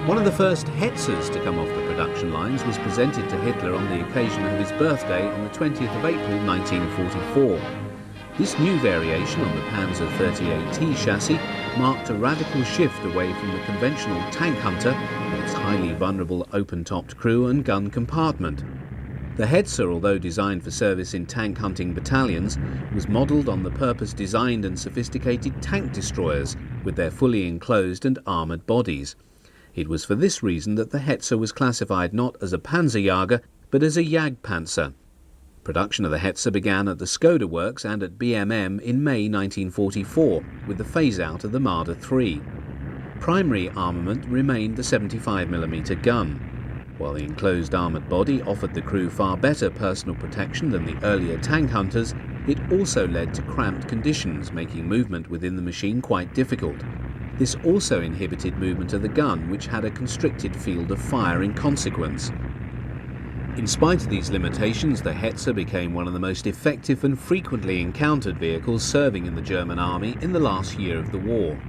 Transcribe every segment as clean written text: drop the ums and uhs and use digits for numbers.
One of the first Hetzers to come off the production lines was presented to Hitler on the occasion of his birthday on the 20th of April 1944. This new variation on the Panzer 38T chassis marked a radical shift away from the conventional tank hunter with its highly vulnerable open-topped crew and gun compartment. The Hetzer, although designed for service in tank hunting battalions, was modelled on the purpose-designed and sophisticated tank destroyers with their fully enclosed and armoured bodies. It was for this reason that the Hetzer was classified not as a Panzerjäger but as a Jagdpanzer. Production of the Hetzer began at the Skoda works and at BMM in May 1944 with the phase-out of the Marder III. Primary armament remained the 75mm gun. While the enclosed armoured body offered the crew far better personal protection than the earlier tank hunters, it also led to cramped conditions, making movement within the machine quite difficult. This also inhibited movement of the gun, which had a constricted field of fire in consequence. In spite of these limitations, the Hetzer became one of the most effective and frequently encountered vehicles serving in the German army in the last year of the war.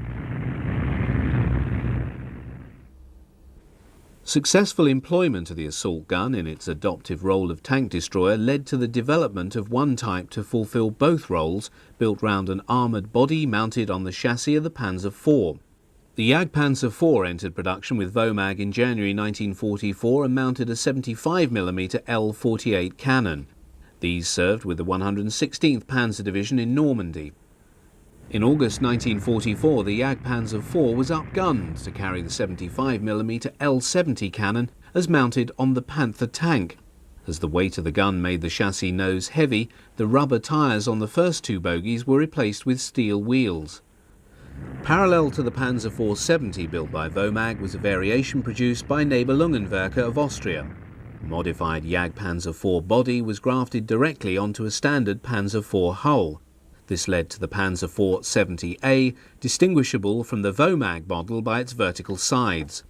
Successful employment of the assault gun in its adoptive role of tank destroyer led to the development of one type to fulfill both roles, built round an armoured body mounted on the chassis of the Panzer IV. The Jagdpanzer IV entered production with WOMAG in January 1944 and mounted a 75mm L-48 cannon. These served with the 116th Panzer Division in Normandy. In August 1944, the Jagdpanzer IV was upgunned to carry the 75mm L-70 cannon as mounted on the Panther tank. As the weight of the gun made the chassis nose heavy, the rubber tyres on the first two bogies were replaced with steel wheels. Parallel to the Panzer IV 70 built by WOMAG was a variation produced by Nibelungenwerke of Austria. A modified Jagdpanzer IV body was grafted directly onto a standard Panzer IV hull. This led to the Panzer IV 70A, distinguishable from the WOMAG model by its vertical sides.